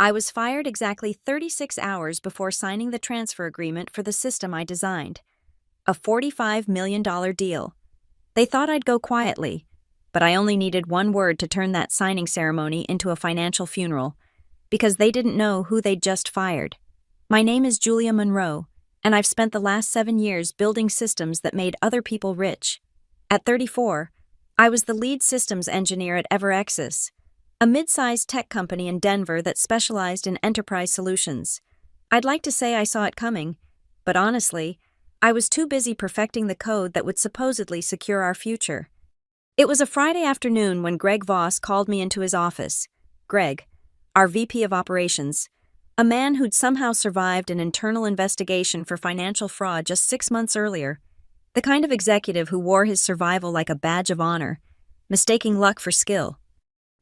I was fired exactly 36 hours before signing the transfer agreement for the system I designed. A $45 million deal. They thought I'd go quietly, but I only needed one word to turn that signing ceremony into a financial funeral, because they didn't know who they'd just fired. My name is Julia Monroe, and I've spent the last 7 years building systems that made other people rich. At 34, I was the lead systems engineer at EverExis, a mid-sized tech company in Denver that specialized in enterprise solutions. I'd like to say I saw it coming, but honestly, I was too busy perfecting the code that would supposedly secure our future. It was a Friday afternoon when Greg Voss called me into his office. Greg, our VP of Operations, a man who'd somehow survived an internal investigation for financial fraud just 6 months earlier, the kind of executive who wore his survival like a badge of honor, mistaking luck for skill.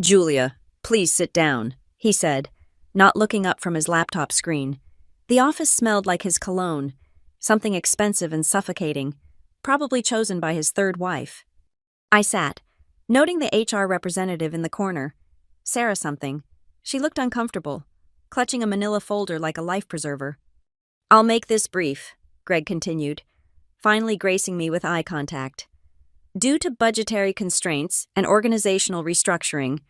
"Julia, please sit down," he said, not looking up from his laptop screen. The office smelled like his cologne, something expensive and suffocating, probably chosen by his third wife. I sat, noting the HR representative in the corner. Sarah something. She looked uncomfortable, clutching a manila folder like a life preserver. "I'll make this brief," Greg continued, finally gracing me with eye contact. "Due to budgetary constraints and organizational restructuring,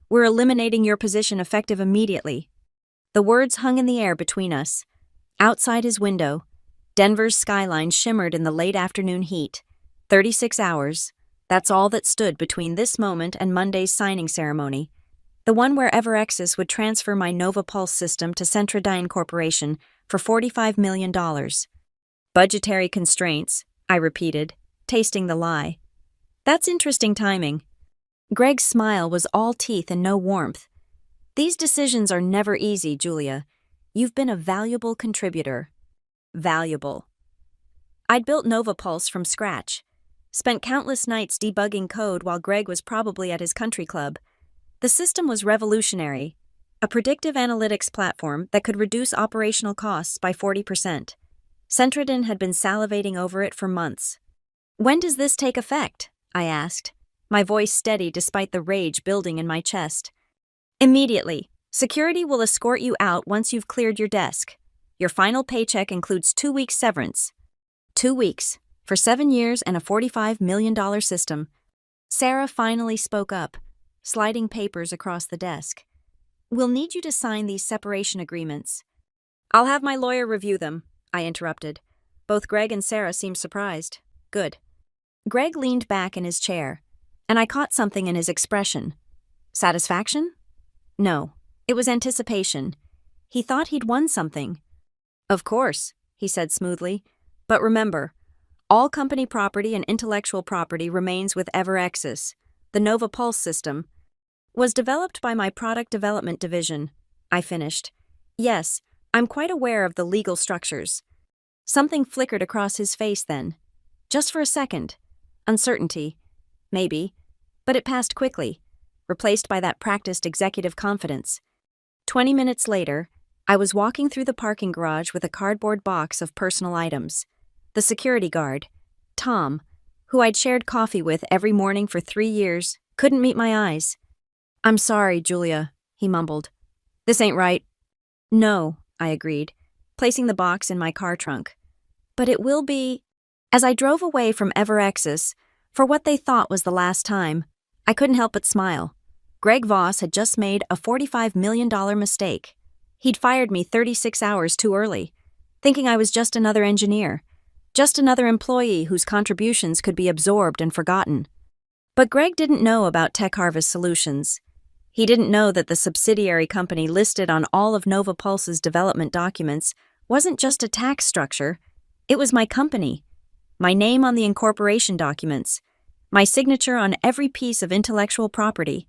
we're eliminating your position effective immediately." The words hung in the air between us. Outside his window, Denver's skyline shimmered in the late afternoon heat. 36 hours. That's all that stood between this moment and Monday's signing ceremony, the one where EverExis would transfer my Nova Pulse system to Centrodyne Corporation for $45 million. "Budgetary constraints," I repeated, tasting the lie. "That's interesting timing." Greg's smile was all teeth and no warmth. "These decisions are never easy, Julia. You've been a valuable contributor." Valuable. I'd built Nova Pulse from scratch, spent countless nights debugging code while Greg was probably at his country club. The system was revolutionary, a predictive analytics platform that could reduce operational costs by 40%. Centrodyne had been salivating over it for months. "When does this take effect?" I asked, my voice steady despite the rage building in my chest. "Immediately. Security will escort you out once you've cleared your desk. Your final paycheck includes 2 weeks severance." 2 weeks, for 7 years and a $45 million system. Sarah finally spoke up, sliding papers across the desk. "We'll need you to sign these separation agreements." "I'll have my lawyer review them," I interrupted. Both Greg and Sarah seemed surprised. Good. Greg leaned back in his chair, and I caught something in his expression. Satisfaction? No, it was anticipation. He thought he'd won something. "Of course," he said smoothly, "but remember, all company property and intellectual property remains with EverExis. The Nova Pulse system was developed by my product development division," I finished. "Yes, I'm quite aware of the legal structures." Something flickered across his face then. Just for a second. Uncertainty. Maybe. But it passed quickly, replaced by that practiced executive confidence. 20 minutes later, I was walking through the parking garage with a cardboard box of personal items. The security guard, Tom, who I'd shared coffee with every morning for 3 years, couldn't meet my eyes. "I'm sorry, Julia," he mumbled. "This ain't right." "No," I agreed, placing the box in my car trunk. "But it will be." As I drove away from EverExis, for what they thought was the last time, I couldn't help but smile. Greg Voss had just made a $45 million mistake. He'd fired me 36 hours too early, thinking I was just another engineer, just another employee whose contributions could be absorbed and forgotten. But Greg didn't know about Tech Harvest Solutions. He didn't know that the subsidiary company listed on all of Nova Pulse's development documents wasn't just a tax structure, it was my company, my name on the incorporation documents, my signature on every piece of intellectual property.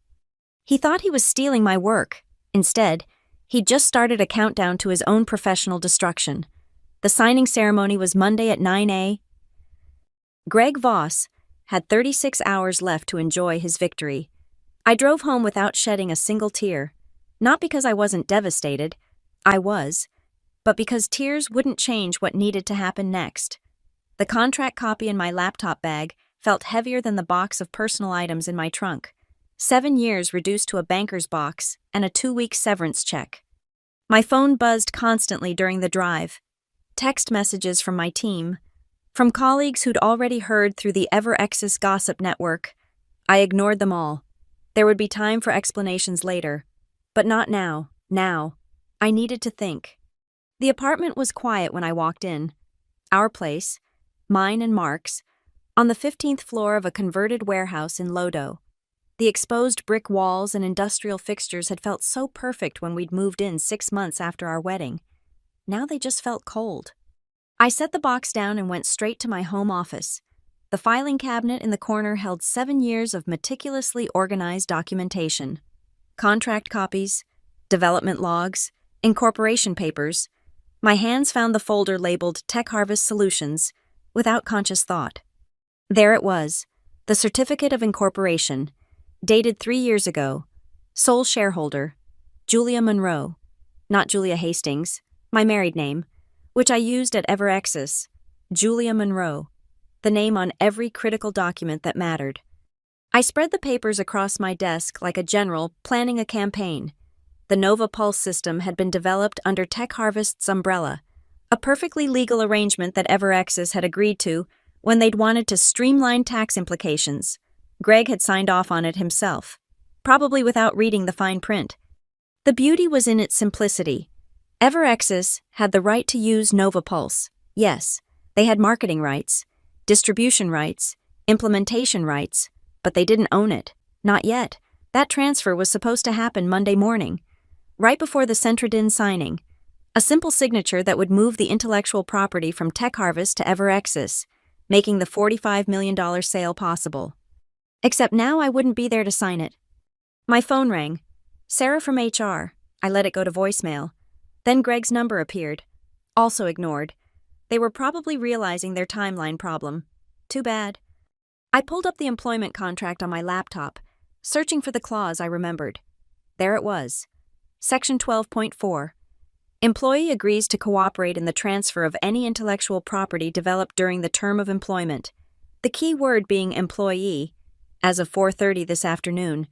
He thought he was stealing my work. Instead, he'd just started a countdown to his own professional destruction. The signing ceremony was Monday at 9 a.m. Greg Voss had 36 hours left to enjoy his victory. I drove home without shedding a single tear, not because I wasn't devastated, I was, but because tears wouldn't change what needed to happen next. The contract copy in my laptop bag felt heavier than the box of personal items in my trunk. 7 years reduced to a banker's box and a 2-week severance check. My phone buzzed constantly during the drive. Text messages from my team, from colleagues who'd already heard through the EverX's gossip network. I ignored them all. There would be time for explanations later. But not now. Now. I needed to think. The apartment was quiet when I walked in. Our place, mine and Mark's, on the 15th floor of a converted warehouse in Lodo. The exposed brick walls and industrial fixtures had felt so perfect when we'd moved in 6 months after our wedding. Now they just felt cold. I set the box down and went straight to my home office. The filing cabinet in the corner held 7 years of meticulously organized documentation. Contract copies, development logs, incorporation papers. My hands found the folder labeled Tech Harvest Solutions, without conscious thought. There it was, the certificate of incorporation, dated 3 years ago. Sole shareholder, Julia Monroe, not Julia Hastings, my married name, which I used at EverX's, Julia Monroe, the name on every critical document that mattered. I spread the papers across my desk like a general planning a campaign. The Nova Pulse system had been developed under Tech Harvest's umbrella, a perfectly legal arrangement that EverX's had agreed to when they'd wanted to streamline tax implications. Greg had signed off on it himself, probably without reading the fine print. The beauty was in its simplicity. EverX's had the right to use Nova Pulse. Yes, they had marketing rights, distribution rights, implementation rights, but they didn't own it. Not yet. That transfer was supposed to happen Monday morning, right before the Centradin signing. A simple signature that would move the intellectual property from Tech Harvest to EverX's, making the $45 million sale possible. Except now I wouldn't be there to sign it. My phone rang. Sarah from HR. I let it go to voicemail. Then Greg's number appeared. Also ignored. They were probably realizing their timeline problem. Too bad. I pulled up the employment contract on my laptop, searching for the clause I remembered. There it was. Section 12.4. Employee agrees to cooperate in the transfer of any intellectual property developed during the term of employment. The key word being employee. As of 4:30 this afternoon,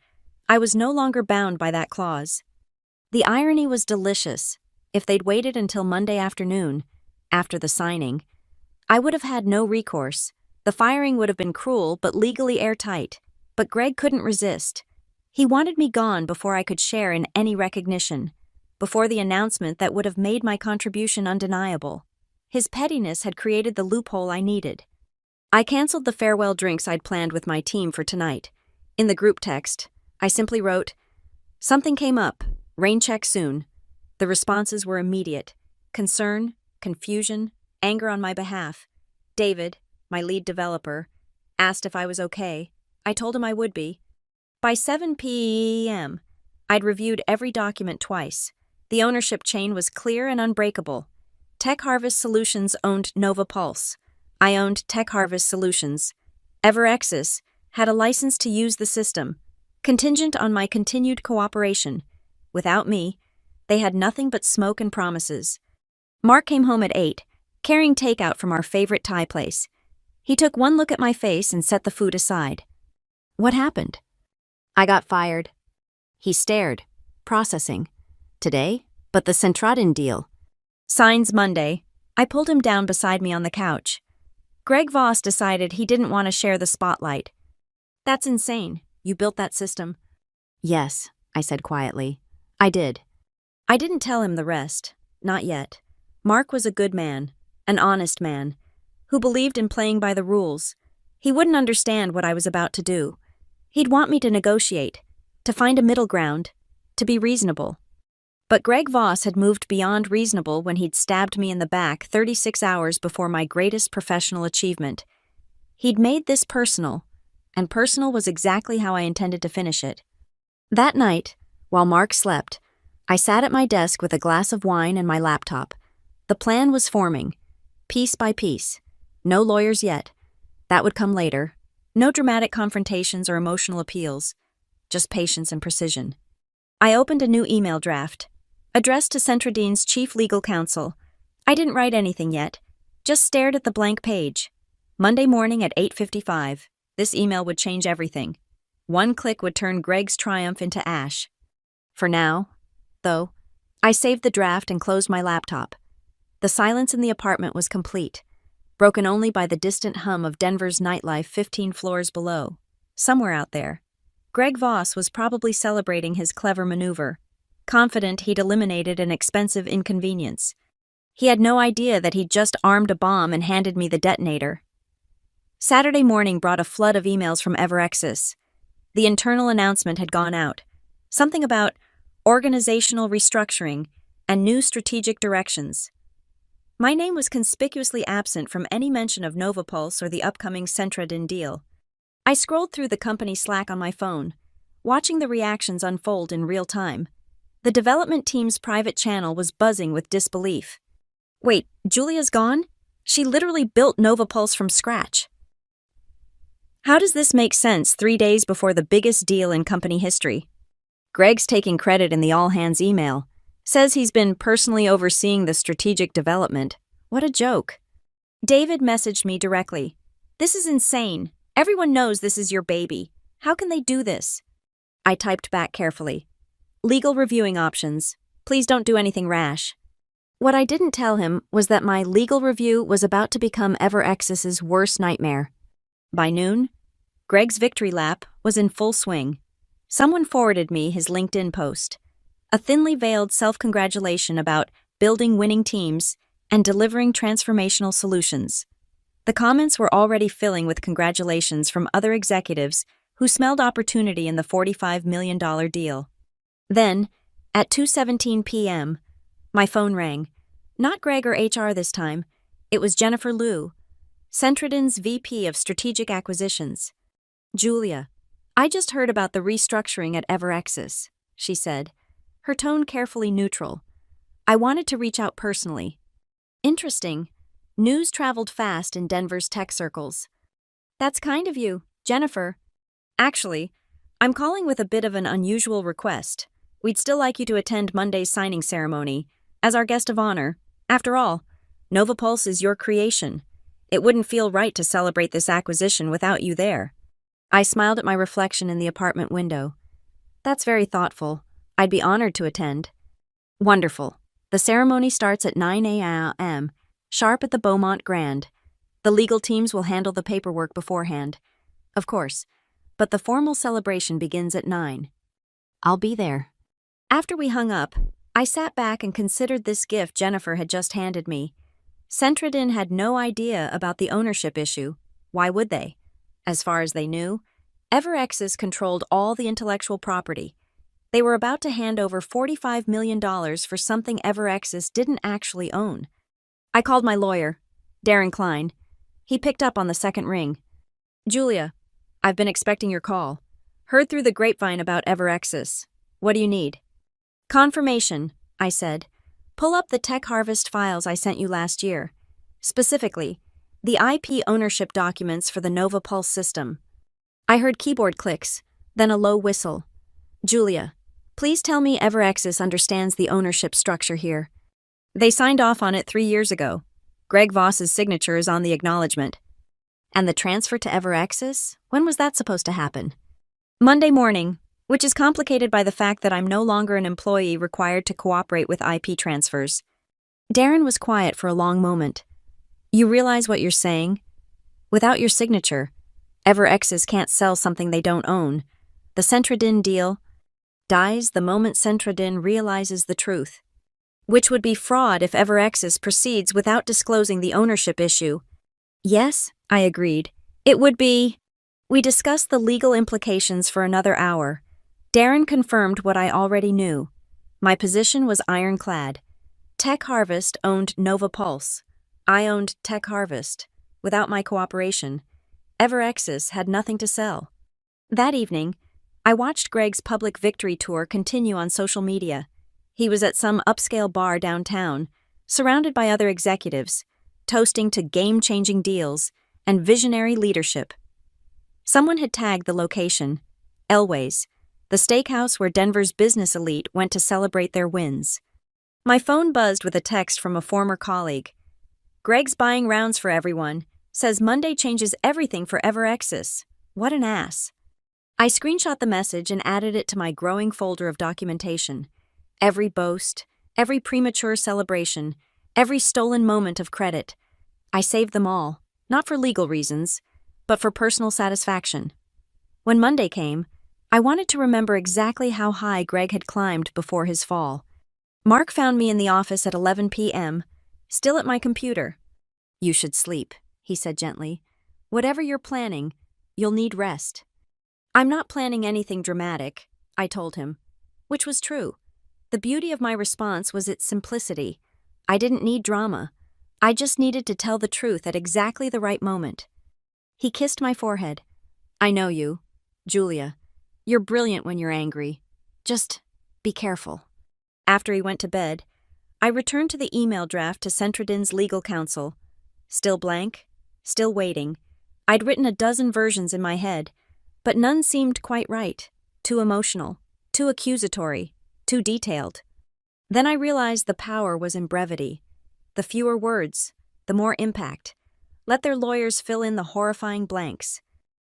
I was no longer bound by that clause. The irony was delicious. If they'd waited until Monday afternoon, after the signing, I would have had no recourse. The firing would have been cruel but legally airtight. But Greg couldn't resist. He wanted me gone before I could share in any recognition, before the announcement that would have made my contribution undeniable. His pettiness had created the loophole I needed. I canceled the farewell drinks I'd planned with my team for tonight. In the group text, I simply wrote, "Something came up. Rain check soon." The responses were immediate. Concern, confusion, anger on my behalf. David, my lead developer, asked if I was okay. I told him I would be. By 7 p.m., I'd reviewed every document twice. The ownership chain was clear and unbreakable. Tech Harvest Solutions owned Nova Pulse. I owned Tech Harvest Solutions. EverX's had a license to use the system, contingent on my continued cooperation. Without me, they had nothing but smoke and promises. Mark came home at 8, carrying takeout from our favorite Thai place. He took one look at my face and set the food aside. What happened? I got fired. He stared, processing. Today? But the Centradin deal. Signs Monday. I pulled him down beside me on the couch. Greg Voss decided he didn't want to share the spotlight. That's insane. You built that system. Yes, I said quietly. I did. I didn't tell him the rest. Not yet. Mark was a good man, an honest man, who believed in playing by the rules. He wouldn't understand what I was about to do. He'd want me to negotiate, to find a middle ground, to be reasonable. But Greg Voss had moved beyond reasonable when he'd stabbed me in the back 36 hours before my greatest professional achievement. He'd made this personal, and personal was exactly how I intended to finish it. That night, while Mark slept, I sat at my desk with a glass of wine and my laptop. The plan was forming, piece by piece. No lawyers yet. That would come later. No dramatic confrontations or emotional appeals. Just patience and precision. I opened a new email draft, addressed to Centradin's chief legal counsel. I didn't write anything yet, just stared at the blank page. Monday morning at 8:55, this email would change everything. One click would turn Greg's triumph into ash. For now, though, I saved the draft and closed my laptop. The silence in the apartment was complete, broken only by the distant hum of Denver's nightlife 15 floors below. Somewhere out there, Greg Voss was probably celebrating his clever maneuver, confident he'd eliminated an expensive inconvenience. He had no idea that he'd just armed a bomb and handed me the detonator. Saturday morning brought a flood of emails from Everexis. The internal announcement had gone out. Something about organizational restructuring and new strategic directions. My name was conspicuously absent from any mention of Novapulse or the upcoming Centradin deal. I scrolled through the company Slack on my phone, watching the reactions unfold in real time. The development team's private channel was buzzing with disbelief. Wait, Julia's gone? She literally built Novapulse from scratch. How does this make sense 3 days before the biggest deal in company history? Greg's taking credit in the all-hands email. Says he's been personally overseeing the strategic development. What a joke. David messaged me directly. This is insane. Everyone knows this is your baby. How can they do this? I typed back carefully. Legal reviewing options. Please don't do anything rash. What I didn't tell him was that my legal review was about to become Everexis's worst nightmare. By noon, Greg's victory lap was in full swing. Someone forwarded me his LinkedIn post. A thinly veiled self-congratulation about building winning teams and delivering transformational solutions. The comments were already filling with congratulations from other executives who smelled opportunity in the $45 million deal. Then, at 2:17 p.m., my phone rang. Not Greg or HR this time. It was Jennifer Liu, Centradin's VP of Strategic Acquisitions. Julia, I just heard about the restructuring at Everexis, she said, her tone carefully neutral. I wanted to reach out personally. Interesting. News traveled fast in Denver's tech circles. That's kind of you, Jennifer. Actually, I'm calling with a bit of an unusual request. We'd still like you to attend Monday's signing ceremony as our guest of honor. After all, Novapulse is your creation. It wouldn't feel right to celebrate this acquisition without you there. I smiled at my reflection in the apartment window. That's very thoughtful. I'd be honored to attend. Wonderful. The ceremony starts at 9 a.m., sharp at the Beaumont Grand. The legal teams will handle the paperwork beforehand. Of course, but the formal celebration begins at 9. I'll be there. After we hung up, I sat back and considered this gift Jennifer had just handed me. Centradin had no idea about the ownership issue. Why would they? As far as they knew, Everexis controlled all the intellectual property. They were about to hand over $45 million for something Everexis didn't actually own. I called my lawyer, Darren Klein. He picked up on the second ring. Julia, I've been expecting your call. Heard through the grapevine about Everexis. What do you need? Confirmation, I said. Pull up the Tech Harvest files I sent you last year. Specifically, the IP ownership documents for the Novapulse system. I heard keyboard clicks, then a low whistle. Julia, please tell me Everexis understands the ownership structure here. They signed off on it 3 years ago. Greg Voss's signature is on the acknowledgement. And the transfer to Everexis? When was that supposed to happen? Monday morning, which is complicated by the fact that I'm no longer an employee required to cooperate with IP transfers. Darren was quiet for a long moment. You realize what you're saying? Without your signature, Everexis can't sell something they don't own. The Centradin deal dies the moment Centradin realizes the truth, which would be fraud if Everexis proceeds without disclosing the ownership issue. Yes, I agreed. It would be. We discussed the legal implications for another hour. Darren confirmed what I already knew. My position was ironclad. Tech Harvest owned Novapulse. I owned Tech Harvest. Without my cooperation, Everexis had nothing to sell. That evening, I watched Greg's public victory tour continue on social media. He was at some upscale bar downtown, surrounded by other executives, toasting to game-changing deals and visionary leadership. Someone had tagged the location, Elway's, the steakhouse where Denver's business elite went to celebrate their wins. My phone buzzed with a text from a former colleague. Greg's buying rounds for everyone, says Monday changes everything for Everexis. What an ass. I screenshot the message and added it to my growing folder of documentation. Every boast, every premature celebration, every stolen moment of credit. I saved them all, not for legal reasons, but for personal satisfaction. When Monday came, I wanted to remember exactly how high Greg had climbed before his fall. Mark found me in the office at 11 p.m., still at my computer. "You should sleep," he said gently. "Whatever you're planning, you'll need rest." "I'm not planning anything dramatic," I told him, which was true. The beauty of my response was its simplicity. I didn't need drama. I just needed to tell the truth at exactly the right moment. He kissed my forehead. "I know you, Julia. You're brilliant when you're angry. Just be careful." After he went to bed, I returned to the email draft to Centradin's legal counsel. Still blank, still waiting. I'd written a dozen versions in my head, but none seemed quite right. Too emotional, too accusatory, too detailed. Then I realized the power was in brevity. The fewer words, the more impact. Let their lawyers fill in the horrifying blanks.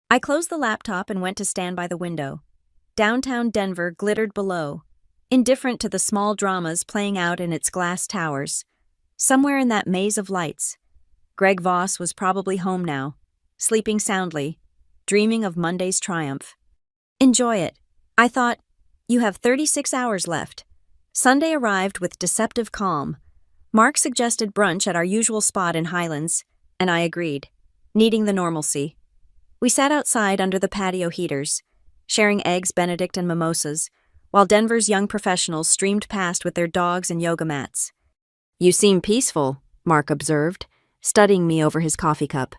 I closed the laptop and went to stand by the window. Downtown Denver glittered below, indifferent to the small dramas playing out in its glass towers. Somewhere in that maze of lights, Greg Voss was probably home now, sleeping soundly, dreaming of Monday's triumph. Enjoy it, I thought. You have 36 hours left. Sunday arrived with deceptive calm. Mark suggested brunch at our usual spot in Highlands, and I agreed, needing the normalcy. We sat outside under the patio heaters, sharing eggs Benedict and mimosas, while Denver's young professionals streamed past with their dogs and yoga mats. "You seem peaceful," Mark observed, studying me over his coffee cup.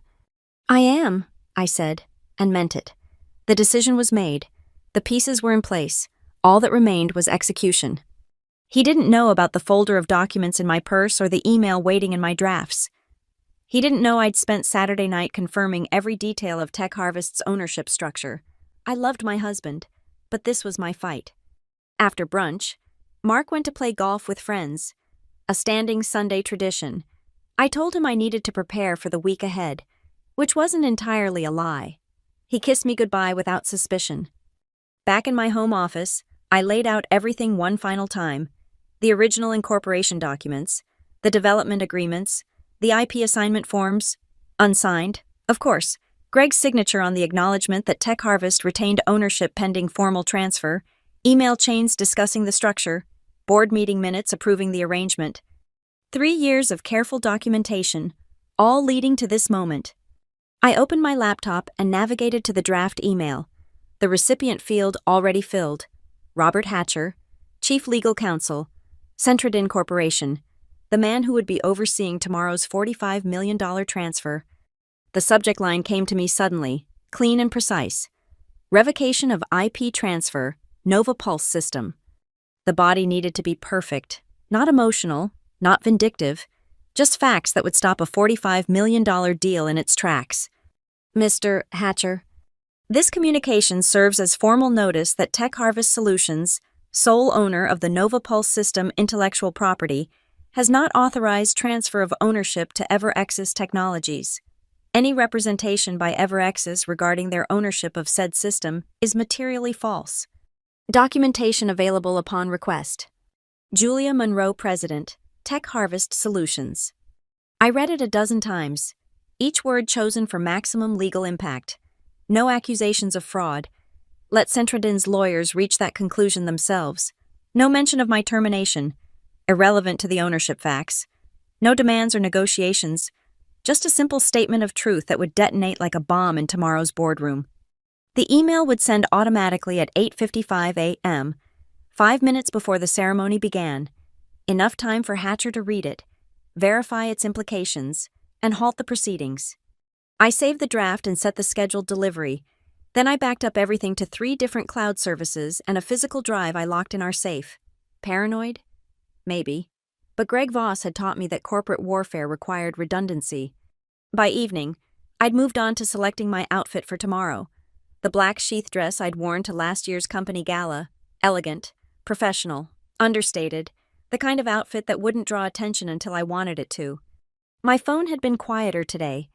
"I am," I said, and meant it. The decision was made. The pieces were in place. All that remained was execution. He didn't know about the folder of documents in my purse or the email waiting in my drafts. He didn't know I'd spent Saturday night confirming every detail of Tech Harvest's ownership structure. I loved my husband, but this was my fight. After brunch, Mark went to play golf with friends, a standing Sunday tradition. I told him I needed to prepare for the week ahead, which wasn't entirely a lie. He kissed me goodbye without suspicion. Back in my home office, I laid out everything one final time: the original incorporation documents, the development agreements, the IP assignment forms, unsigned, of course, Greg's signature on the acknowledgement that Tech Harvest retained ownership pending formal transfer, email chains discussing the structure, board meeting minutes approving the arrangement. 3 years of careful documentation, all leading to this moment. I opened my laptop and navigated to the draft email. The recipient field already filled. Robert Hatcher, Chief Legal Counsel, Centradin Corporation, the man who would be overseeing tomorrow's $45 million transfer. The subject line came to me suddenly, clean and precise. Revocation of IP transfer, Nova Pulse system. The body needed to be perfect, not emotional, not vindictive, just facts that would stop a $45 million deal in its tracks. Mr. Hatcher, this communication serves as formal notice that Tech Harvest Solutions, sole owner of the Nova Pulse system intellectual property, has not authorized transfer of ownership to EverX's Technologies. Any representation by EverX's regarding their ownership of said system is materially false. Documentation available upon request. Julia Monroe, President, Tech Harvest Solutions. I read it a dozen times, each word chosen for maximum legal impact. No accusations of fraud. Let Centradin's lawyers reach that conclusion themselves. No mention of my termination, irrelevant to the ownership facts. No demands or negotiations, just a simple statement of truth that would detonate like a bomb in tomorrow's boardroom. The email would send automatically at 8:55 a.m., 5 minutes before the ceremony began. Enough time for Hatcher to read it, verify its implications, and halt the proceedings. I saved the draft and set the scheduled delivery. Then I backed up everything to 3 different cloud services and a physical drive I locked in our safe. Paranoid? Maybe. But Greg Voss had taught me that corporate warfare required redundancy. By evening, I'd moved on to selecting my outfit for tomorrow. The black sheath dress I'd worn to last year's company gala. Elegant, professional, understated, the kind of outfit that wouldn't draw attention until I wanted it to. My phone had been quieter today.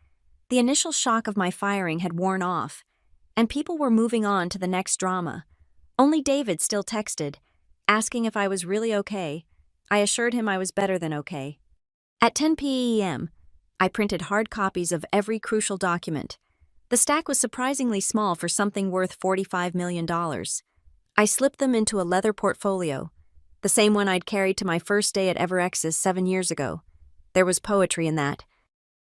The initial shock of my firing had worn off, and people were moving on to the next drama. Only David still texted, asking if I was really okay, I assured him I was better than okay. At 10 p.m., I printed hard copies of every crucial document. The stack was surprisingly small for something worth $45 million. I slipped them into a leather portfolio, the same one I'd carried to my first day at EverX's 7 years ago. There was poetry in that.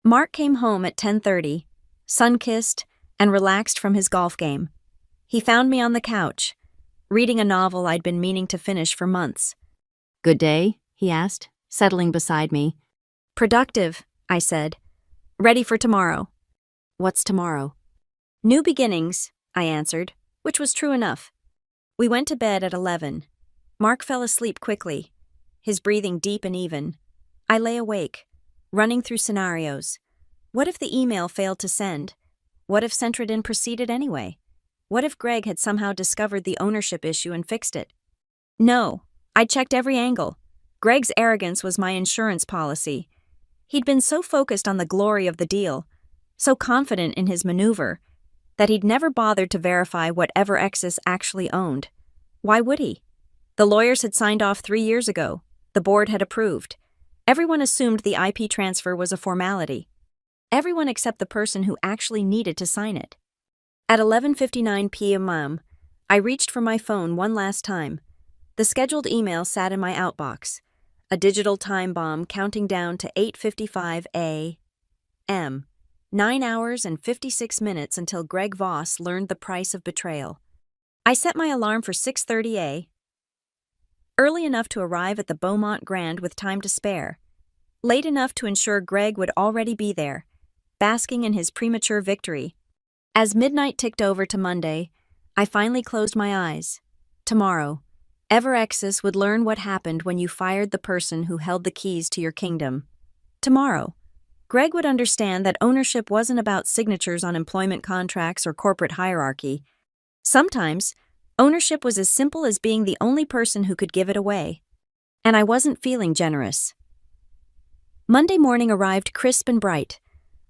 Mark came home at 10:30, sun-kissed and relaxed from his golf game. He found me on the couch, reading a novel I'd been meaning to finish for months. "Good day?" he asked, settling beside me. "Productive," I said. "Ready for tomorrow." "What's tomorrow?" "New beginnings," I answered, which was true enough. We went to bed at 11. Mark fell asleep quickly, his breathing deep and even. I lay awake, running through scenarios. What if the email failed to send? What if Centradin proceeded anyway? What if Greg had somehow discovered the ownership issue and fixed it? No, I'd checked every angle. Greg's arrogance was my insurance policy. He'd been so focused on the glory of the deal, so confident in his maneuver, that he'd never bothered to verify what EverX's actually owned. Why would he? The lawyers had signed off 3 years ago. The board had approved. Everyone assumed the IP transfer was a formality. Everyone except the person who actually needed to sign it. At 11:59 p.m., I reached for my phone one last time. The scheduled email sat in my outbox, a digital time bomb counting down to 8:55 a.m., 9 hours and 56 minutes until Greg Voss learned the price of betrayal. I set my alarm for 6:30 a.m., early enough to arrive at the Beaumont Grand with time to spare, late enough to ensure Greg would already be there, basking in his premature victory. As midnight ticked over to Monday, I finally closed my eyes. Tomorrow, EverX's would learn what happened when you fired the person who held the keys to your kingdom. Tomorrow, Greg would understand that ownership wasn't about signatures on employment contracts or corporate hierarchy. Sometimes, ownership was as simple as being the only person who could give it away. And I wasn't feeling generous. Monday morning arrived crisp and bright,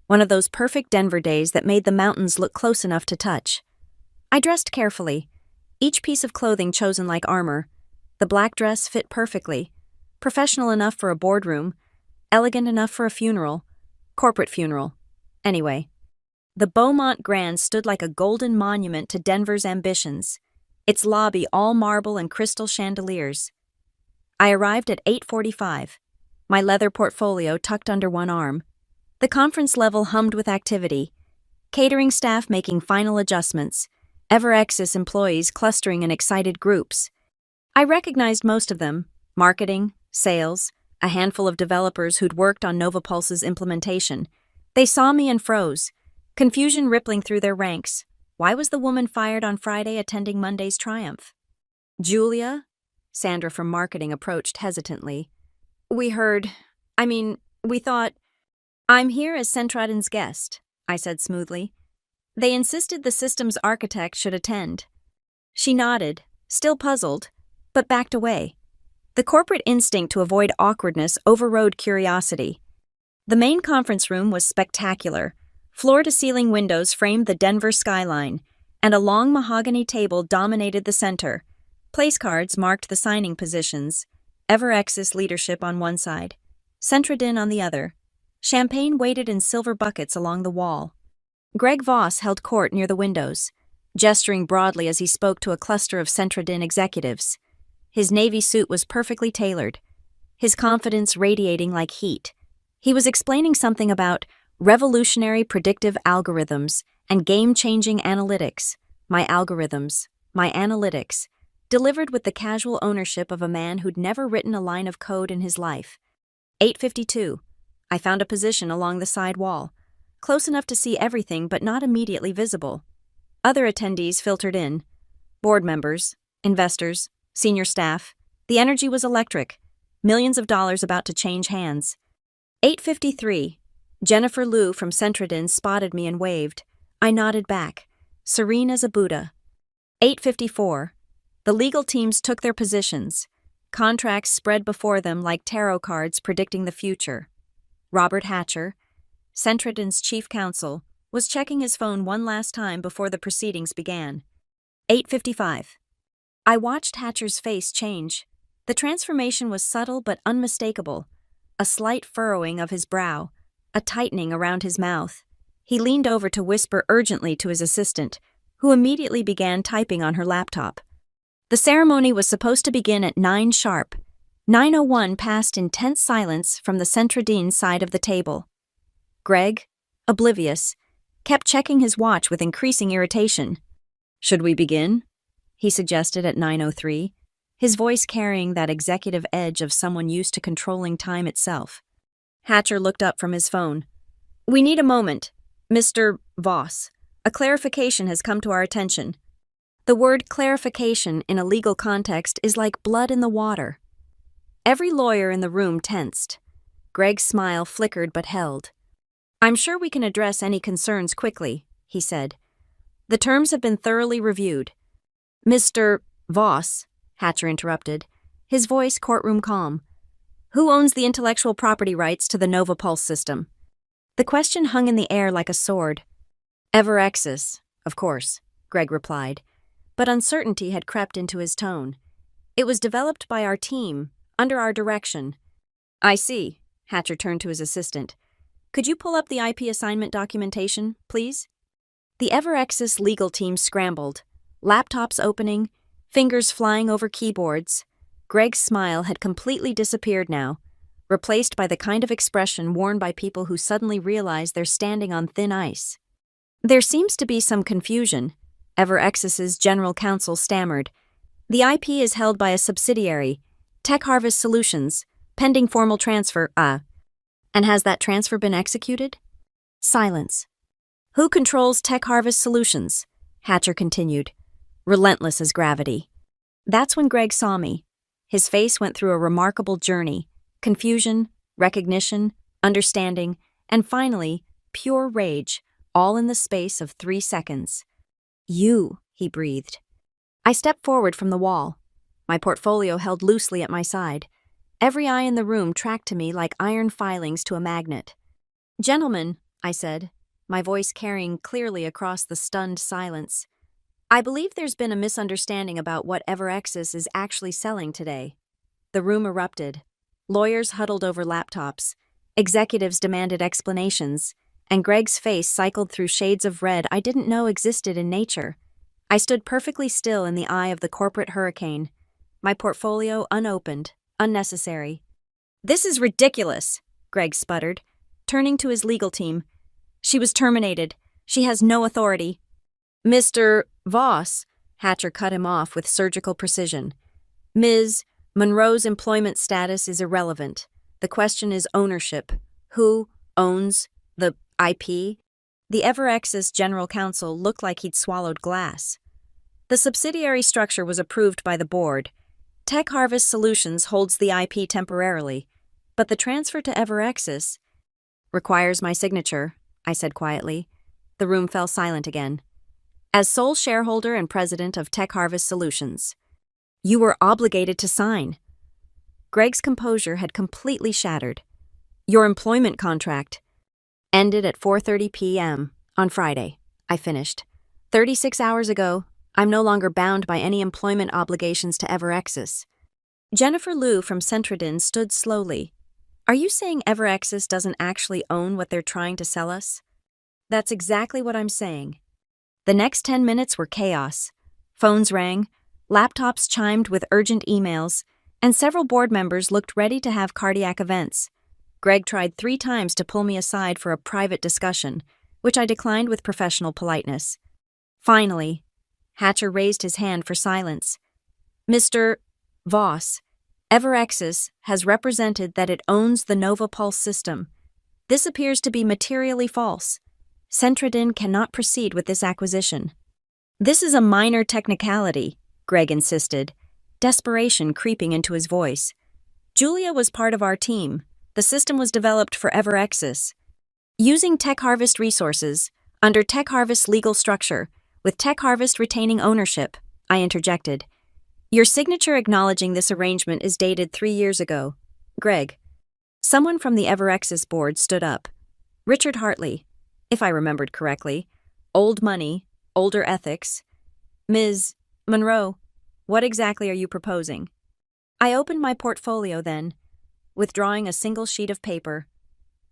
one of those perfect Denver days that made the mountains look close enough to touch. I dressed carefully, each piece of clothing chosen like armor. The black dress fit perfectly, professional enough for a boardroom, elegant enough for a funeral, corporate funeral. Anyway, the Beaumont Grand stood like a golden monument to Denver's ambitions, its lobby all marble and crystal chandeliers. I arrived at 8:45, my leather portfolio tucked under one arm. The conference level hummed with activity, catering staff making final adjustments, EverX's employees clustering in excited groups. I recognized most of them: marketing, sales, a handful of developers who'd worked on NovaPulse's implementation. They saw me and froze, confusion rippling through their ranks. Why was the woman fired on Friday attending Monday's triumph? "Julia?" Sandra from marketing approached hesitantly. We thought, "I'm here as Centradin's guest," I said smoothly. "They insisted the system's architect should attend." She nodded, still puzzled, but backed away. The corporate instinct to avoid awkwardness overrode curiosity. The main conference room was spectacular. Floor-to-ceiling windows framed the Denver skyline, and a long mahogany table dominated the center. Place cards marked the signing positions, EverX's leadership on one side, Centradin on the other. Champagne waited in silver buckets along the wall. Greg Voss held court near the windows, gesturing broadly as he spoke to a cluster of Centradin executives. His navy suit was perfectly tailored, his confidence radiating like heat. He was explaining something about revolutionary predictive algorithms and game-changing analytics. My algorithms, my analytics, delivered with the casual ownership of a man who'd never written a line of code in his life. 8:52. I found a position along the side wall, close enough to see everything but not immediately visible. Other attendees filtered in. Board members, investors, senior staff. The energy was electric. Millions of dollars about to change hands. 8:53. Jennifer Liu from Centradin spotted me and waved. I nodded back, serene as a Buddha. 8:54. The legal teams took their positions. Contracts spread before them like tarot cards predicting the future. Robert Hatcher, Centradin's chief counsel, was checking his phone one last time before the proceedings began. 8:55. I watched Hatcher's face change. The transformation was subtle but unmistakable. A slight furrowing of his brow, a tightening around his mouth. He leaned over to whisper urgently to his assistant, who immediately began typing on her laptop. The ceremony was supposed to begin at 9 sharp. 9:01 passed in tense silence from the Centradine side of the table. Greg, oblivious, kept checking his watch with increasing irritation. "Should we begin?" he suggested at 9:03, his voice carrying that executive edge of someone used to controlling time itself. Hatcher looked up from his phone. "We need a moment. Mr. Voss, a clarification has come to our attention." The word clarification in a legal context is like blood in the water. Every lawyer in the room tensed. Greg's smile flickered but held. "I'm sure we can address any concerns quickly," he said. "The terms have been thoroughly reviewed." "Mr. Voss," Hatcher interrupted, his voice courtroom calm. "Who owns the intellectual property rights to the Nova Pulse system?" The question hung in the air like a sword. "Everexis, of course," Greg replied, but uncertainty had crept into his tone. "It was developed by our team, under our direction." "I see," Hatcher turned to his assistant. "Could you pull up the IP assignment documentation, please?" The Everexis legal team scrambled, laptops opening, fingers flying over keyboards. Greg's smile had completely disappeared now, replaced by the kind of expression worn by people who suddenly realize they're standing on thin ice. "There seems to be some confusion," Everexis's general counsel stammered. "The IP is held by a subsidiary, Tech Harvest Solutions, pending formal transfer, And has that transfer been executed?" Silence. "Who controls Tech Harvest Solutions?" Hatcher continued, relentless as gravity. That's when Greg saw me. His face went through a remarkable journey. Confusion, recognition, understanding, and finally, pure rage, all in the space of 3 seconds. "You," he breathed. I stepped forward from the wall, my portfolio held loosely at my side. Every eye in the room tracked to me like iron filings to a magnet. "Gentlemen," I said, my voice carrying clearly across the stunned silence, "I believe there's been a misunderstanding about what Everexis is actually selling today." The room erupted. Lawyers huddled over laptops. Executives demanded explanations, and Greg's face cycled through shades of red I didn't know existed in nature. I stood perfectly still in the eye of the corporate hurricane, my portfolio unopened, unnecessary. "This is ridiculous," Greg sputtered, turning to his legal team. "She was terminated. She has no authority." "Mr. Voss," Hatcher cut him off with surgical precision. "Ms. Monroe's employment status is irrelevant. The question is ownership. Who owns the IP?" The Everexis general counsel looked like he'd swallowed glass. "The subsidiary structure was approved by the board. Tech Harvest Solutions holds the IP temporarily, but the transfer to Everexis requires my signature," I said quietly. The room fell silent again. "As sole shareholder and president of Tech Harvest Solutions, you were obligated to sign." Greg's composure had completely shattered. "Your employment contract ended at 4:30 p.m. on Friday," I finished. 36 hours ago, I'm no longer bound by any employment obligations to Everexis." Jennifer Liu from Centradine stood slowly. "Are you saying Everexis doesn't actually own what they're trying to sell us?" "That's exactly what I'm saying." The next 10 minutes were chaos. Phones rang, laptops chimed with urgent emails, and several board members looked ready to have cardiac events. Greg tried 3 times to pull me aside for a private discussion, which I declined with professional politeness. Finally, Hatcher raised his hand for silence. "Mr. Voss, Everexis has represented that it owns the Nova Pulse system. This appears to be materially false. Centradine cannot proceed with this acquisition." "This is a minor technicality," Greg insisted, desperation creeping into his voice. "Julia was part of our team. The system was developed for Everexis. Using Tech Harvest resources, under Tech Harvest's legal structure, with Tech Harvest retaining ownership," I interjected. "Your signature acknowledging this arrangement is dated 3 years ago." "Greg." Someone from the Everexis board stood up. Richard Hartley, if I remembered correctly. Old money, older ethics. "Ms. Monroe, what exactly are you proposing?" I opened my portfolio then, withdrawing a single sheet of paper.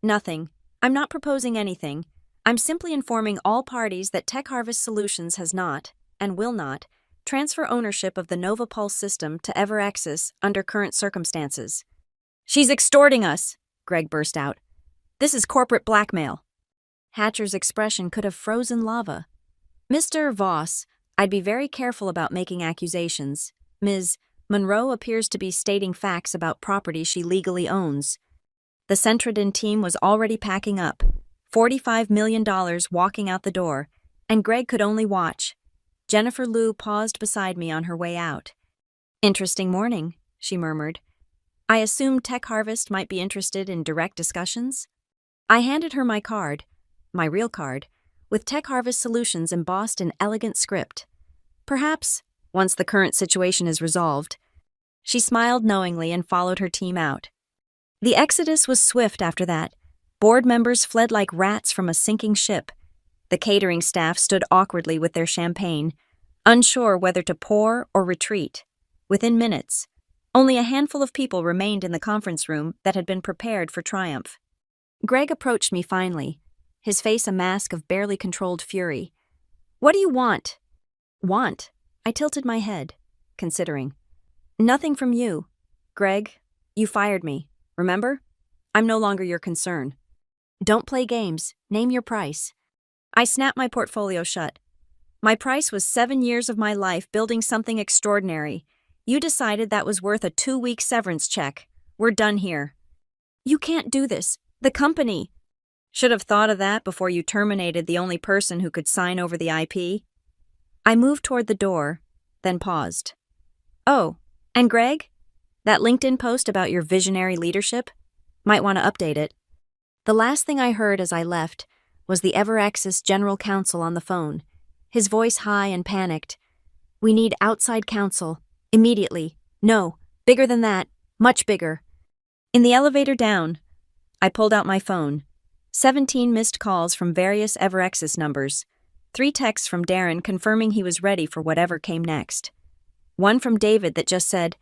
Nothing. I'm not proposing anything. I'm simply informing all parties that Tech Harvest Solutions has not, and will not, transfer ownership of the Nova Pulse system to EverAxis under current circumstances. She's extorting us, Greg burst out. This is corporate blackmail. Hatcher's expression could have frozen lava. Mr. Voss, I'd be very careful about making accusations. Ms. Monroe appears to be stating facts about property she legally owns. The Centradin team was already packing up, $45 million walking out the door, and Greg could only watch. Jennifer Liu paused beside me on her way out. Interesting morning, she murmured. I assumed Tech Harvest might be interested in direct discussions? I handed her my card, my real card, with Tech Harvest Solutions embossed in elegant script. Perhaps, once the current situation is resolved. She smiled knowingly and followed her team out. The exodus was swift after that. Board members fled like rats from a sinking ship. The catering staff stood awkwardly with their champagne, unsure whether to pour or retreat. Within minutes, only a handful of people remained in the conference room that had been prepared for triumph. Greg approached me finally, his face a mask of barely controlled fury. What do you want? Want? I tilted my head, considering. Nothing from you. Greg, you fired me, remember? I'm no longer your concern. Don't play games. Name your price. I snapped my portfolio shut. My price was 7 years of my life building something extraordinary. You decided that was worth a 2-week severance check. We're done here. You can't do this. The company. Should have thought of that before you terminated the only person who could sign over the IP. I moved toward the door, then paused. Oh, and Greg? That LinkedIn post about your visionary leadership? Might want to update it. The last thing I heard as I left was the EverAxis general counsel on the phone, his voice high and panicked. We need outside counsel. Immediately. No, bigger than that. Much bigger. In the elevator down, I pulled out my phone. 17 missed calls from various EverAxis numbers. 3 texts from Darren confirming he was ready for whatever came next. One from David that just said,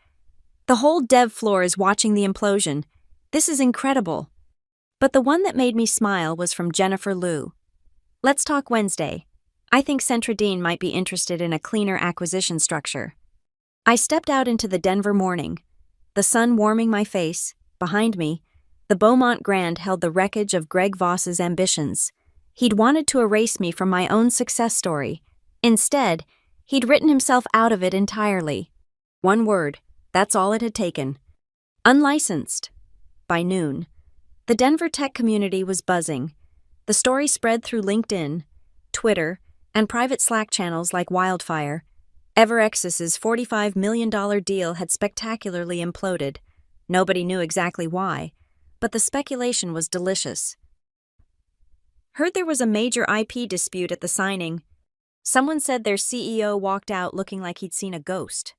"The whole dev floor is watching the implosion. This is incredible." But the one that made me smile was from Jennifer Liu. Let's talk Wednesday. I think Centradin might be interested in a cleaner acquisition structure. I stepped out into the Denver morning, the sun warming my face. Behind me, the Beaumont Grand held the wreckage of Greg Voss's ambitions. He'd wanted to erase me from my own success story. Instead, he'd written himself out of it entirely. One word, that's all it had taken. Unlicensed. By noon, the Denver tech community was buzzing. The story spread through LinkedIn, Twitter, and private Slack channels like wildfire. EverAxis's $45 million deal had spectacularly imploded. Nobody knew exactly why, but the speculation was delicious. Heard there was a major IP dispute at the signing. Someone said their CEO walked out looking like he'd seen a ghost.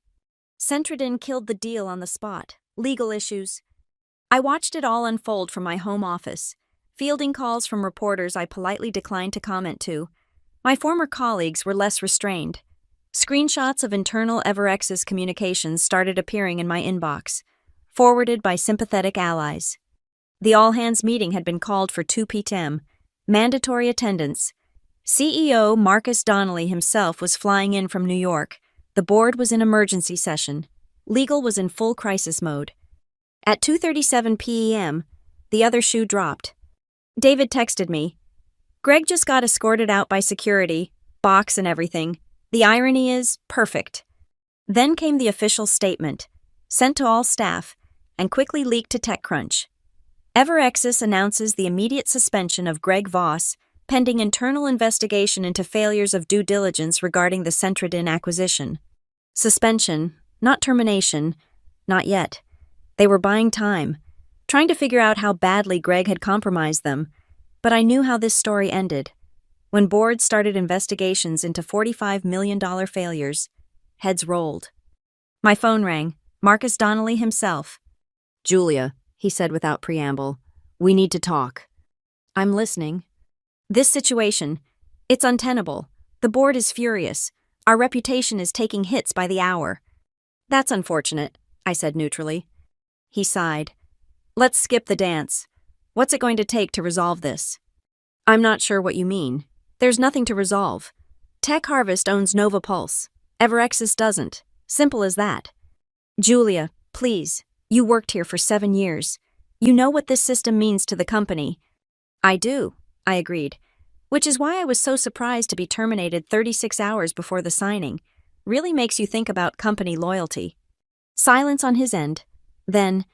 Centradin killed the deal on the spot. Legal issues. I watched it all unfold from my home office, fielding calls from reporters I politely declined to comment to. My former colleagues were less restrained. Screenshots of internal EverAxis communications started appearing in my inbox, forwarded by sympathetic allies. The all-hands meeting had been called for 2 p.m., mandatory attendance. CEO Marcus Donnelly himself was flying in from New York. The board was in emergency session. Legal was in full crisis mode. At 2:37 p.m., the other shoe dropped. David texted me. Greg just got escorted out by security, box and everything. The irony is perfect. Then came the official statement, sent to all staff, and quickly leaked to TechCrunch. EverAxis announces the immediate suspension of Greg Voss, pending internal investigation into failures of due diligence regarding the Centradin acquisition. Suspension, not termination, not yet. They were buying time, trying to figure out how badly Greg had compromised them, but I knew how this story ended. When boards started investigations into $45 million failures, heads rolled. My phone rang. Marcus Donnelly himself. "Julia," he said without preamble, "we need to talk." "I'm listening." "This situation, it's untenable. The board is furious. Our reputation is taking hits by the hour." "That's unfortunate," I said neutrally. He sighed. Let's skip the dance. What's it going to take to resolve this? I'm not sure what you mean. There's nothing to resolve. Tech Harvest owns Nova Pulse. Everexis doesn't. Simple as that. Julia, please. You worked here for 7 years. You know what this system means to the company. I do, I agreed. Which is why I was so surprised to be terminated 36 hours before the signing. Really makes you think about company loyalty. Silence on his end. Then,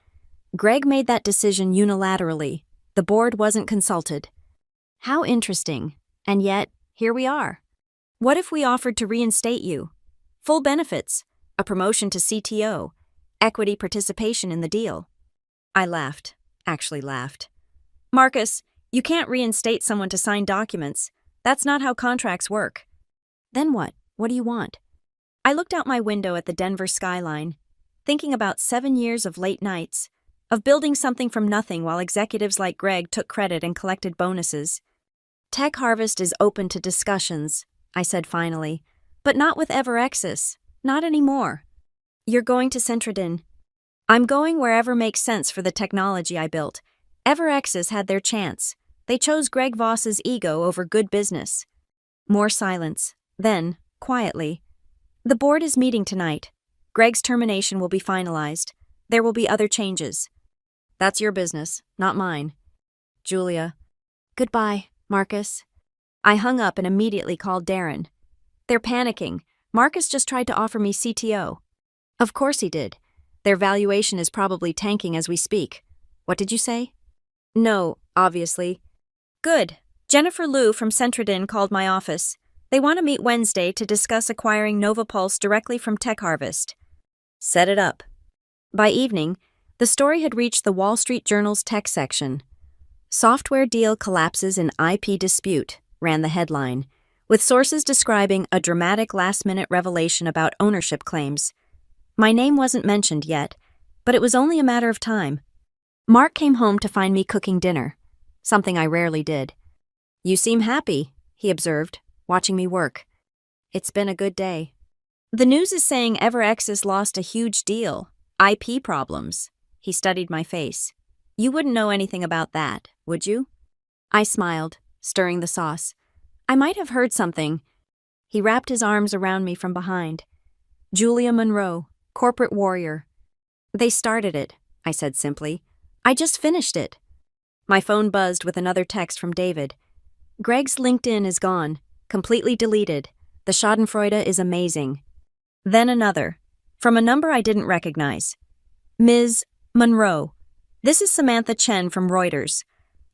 Greg made that decision unilaterally. The board wasn't consulted. How interesting. And yet, here we are. What if we offered to reinstate you? Full benefits, a promotion to CTO, equity participation in the deal. I laughed. Actually laughed. Marcus, you can't reinstate someone to sign documents. That's not how contracts work. Then what? What do you want? I looked out my window at the Denver skyline, thinking about 7 years of late nights, of building something from nothing while executives like Greg took credit and collected bonuses. Tech Harvest is open to discussions, I said finally, but not with Everexis, not anymore. You're going to Centradin. I'm going wherever makes sense for the technology I built. Everexis had their chance. They chose Greg Voss's ego over good business. More silence. Then, quietly, the board is meeting tonight. Greg's termination will be finalized. There will be other changes. That's your business, not mine. Julia. Goodbye, Marcus. I hung up and immediately called Darren. They're panicking. Marcus just tried to offer me CTO. Of course he did. Their valuation is probably tanking as we speak. What did you say? No, obviously. Good. Jennifer Liu from Centradin called my office. They want to meet Wednesday to discuss acquiring Nova Pulse directly from Tech Harvest. Set it up. By evening, the story had reached the Wall Street Journal's tech section. Software deal collapses in IP dispute, ran the headline, with sources describing a dramatic last-minute revelation about ownership claims. My name wasn't mentioned yet, but it was only a matter of time. Mark came home to find me cooking dinner, something I rarely did. You seem happy, he observed, watching me work. It's been a good day. The news is saying Everexis lost a huge deal. IP problems. He studied my face. You wouldn't know anything about that, would you? I smiled, stirring the sauce. I might have heard something. He wrapped his arms around me from behind. Julia Monroe, corporate warrior. They started it, I said simply. I just finished it. My phone buzzed with another text from David. Greg's LinkedIn is gone, completely deleted. The schadenfreude is amazing. Then another, from a number I didn't recognize. Ms. Monroe. This is Samantha Chen from Reuters.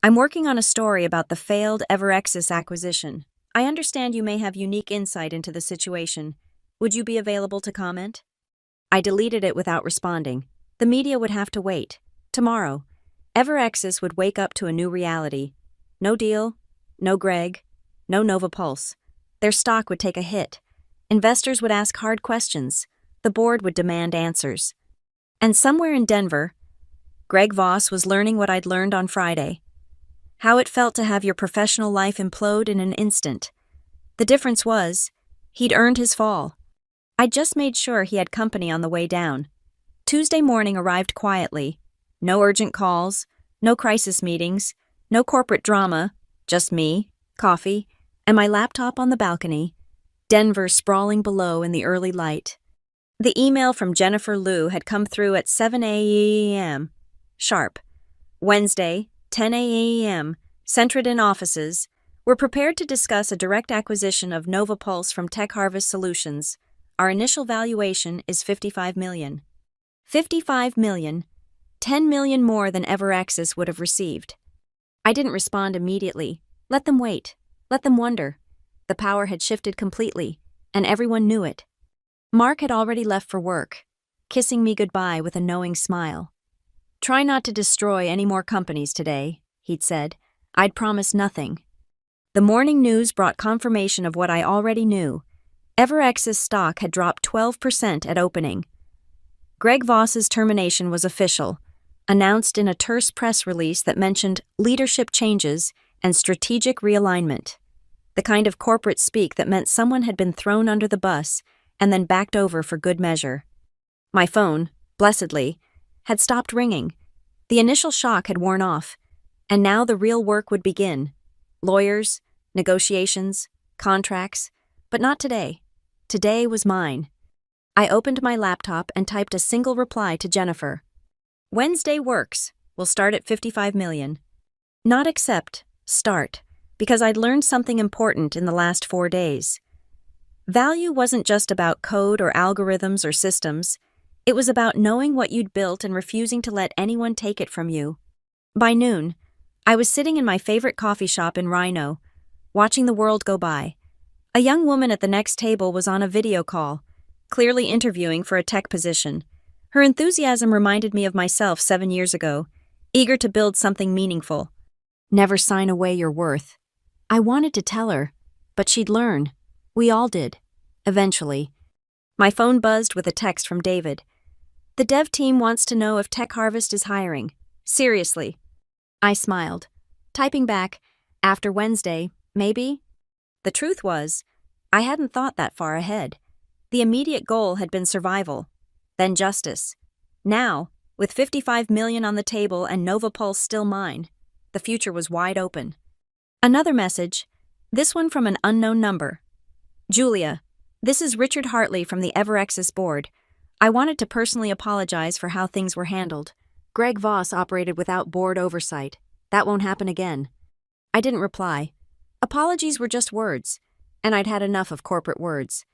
I'm working on a story about the failed Everexis acquisition. I understand you may have unique insight into the situation. Would you be available to comment? I deleted it without responding. The media would have to wait. Tomorrow, Everexis would wake up to a new reality. No deal, no Greg, no Nova Pulse. Their stock would take a hit. Investors would ask hard questions. The board would demand answers. And somewhere in Denver, Greg Voss was learning what I'd learned on Friday. How it felt to have your professional life implode in an instant. The difference was, he'd earned his fall. I'd just made sure he had company on the way down. Tuesday morning arrived quietly. No urgent calls, no crisis meetings, no corporate drama, just me, coffee, and my laptop on the balcony. Denver sprawling below in the early light. The email from Jennifer Liu had come through at 7 a.m. sharp. Wednesday, 10 a.m., Centradin offices. We're prepared to discuss a direct acquisition of Nova Pulse from Tech Harvest Solutions. Our initial valuation is $55 million. $55 million. $10 million more than Everexis would have received. I didn't respond immediately. Let them wait. Let them wonder. The power had shifted completely, and everyone knew it. Mark had already left for work, kissing me goodbye with a knowing smile. Try not to destroy any more companies today, he'd said. I'd promised nothing. The morning news brought confirmation of what I already knew. Everexis stock had dropped 12% at opening. Greg Voss's termination was official, announced in a terse press release that mentioned leadership changes and strategic realignment. The kind of corporate speak that meant someone had been thrown under the bus and then backed over for good measure. My phone, blessedly, had stopped ringing. The initial shock had worn off, and now the real work would begin. Lawyers, negotiations, contracts, but not today. Today was mine. I opened my laptop and typed a single reply to Jennifer. Wednesday works. We'll start at 55 million. Not accept, start, because I'd learned something important in the last 4 days. Value wasn't just about code or algorithms or systems. It was about knowing what you'd built and refusing to let anyone take it from you. By noon, I was sitting in my favorite coffee shop in Rhino, watching the world go by. A young woman at the next table was on a video call, clearly interviewing for a tech position. Her enthusiasm reminded me of myself 7 years ago, eager to build something meaningful. Never sign away your worth. I wanted to tell her, but she'd learn. We all did. Eventually. My phone buzzed with a text from David. The dev team wants to know if Tech Harvest is hiring. Seriously. I smiled, typing back, after Wednesday, maybe? The truth was, I hadn't thought that far ahead. The immediate goal had been survival, then justice. Now, with 55 million on the table and Nova Pulse still mine, the future was wide open. Another message, this one from an unknown number. Julia, this is Richard Hartley from the EverX's board. I wanted to personally apologize for how things were handled. Greg Voss operated without board oversight. That won't happen again. I didn't reply. Apologies were just words, and I'd had enough of corporate words.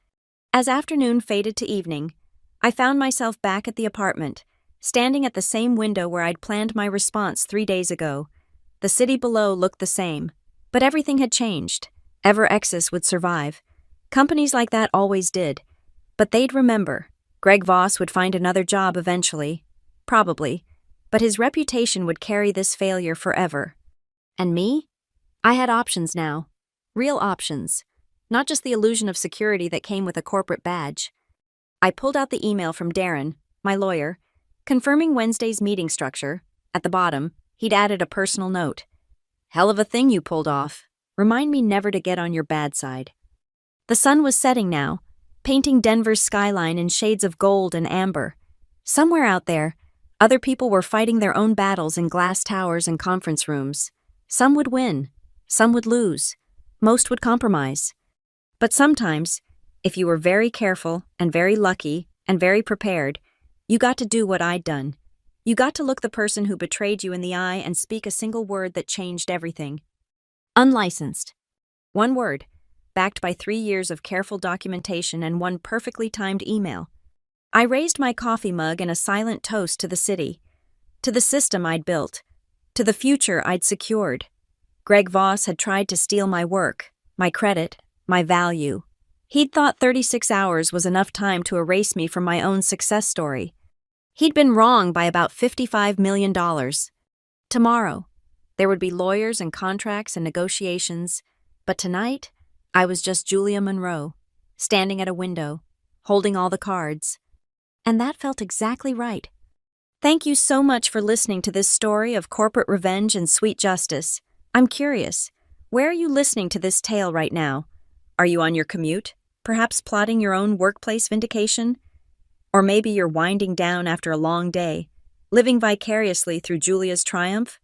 As afternoon faded to evening, I found myself back at the apartment, standing at the same window where I'd planned my response 3 days ago. The city below looked the same, but everything had changed. EverX's would survive. Companies like that always did. But they'd remember. Greg Voss would find another job eventually. Probably. But his reputation would carry this failure forever. And me? I had options now. Real options. Not just the illusion of security that came with a corporate badge. I pulled out the email from Darren, my lawyer, confirming Wednesday's meeting structure. At the bottom, he'd added a personal note. Hell of a thing you pulled off. Remind me never to get on your bad side. The sun was setting now, painting Denver's skyline in shades of gold and amber. Somewhere out there, other people were fighting their own battles in glass towers and conference rooms. Some would win, some would lose, most would compromise. But sometimes, if you were very careful and very lucky and very prepared, you got to do what I'd done. You got to look the person who betrayed you in the eye and speak a single word that changed everything. Unlicensed. One word, backed by 3 years of careful documentation and one perfectly timed email. I raised my coffee mug in a silent toast to the city, to the system I'd built, to the future I'd secured. Greg Voss had tried to steal my work, my credit, my value. He'd thought 36 hours was enough time to erase me from my own success story. He'd been wrong by about $55 million. Tomorrow, there would be lawyers and contracts and negotiations, but tonight, I was just Julia Monroe, standing at a window, holding all the cards. And that felt exactly right. Thank you so much for listening to this story of corporate revenge and sweet justice. I'm curious, where are you listening to this tale right now? Are you on your commute, perhaps plotting your own workplace vindication? Or maybe you're winding down after a long day, living vicariously through Julia's triumph?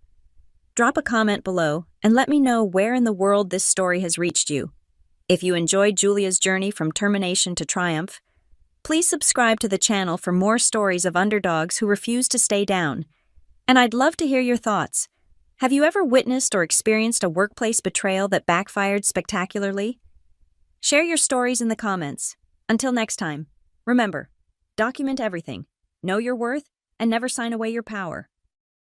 Drop a comment below and let me know where in the world this story has reached you. If you enjoyed Julia's journey from termination to triumph, please subscribe to the channel for more stories of underdogs who refuse to stay down. And I'd love to hear your thoughts. Have you ever witnessed or experienced a workplace betrayal that backfired spectacularly? Share your stories in the comments. Until next time, remember, document everything, know your worth, and never sign away your power.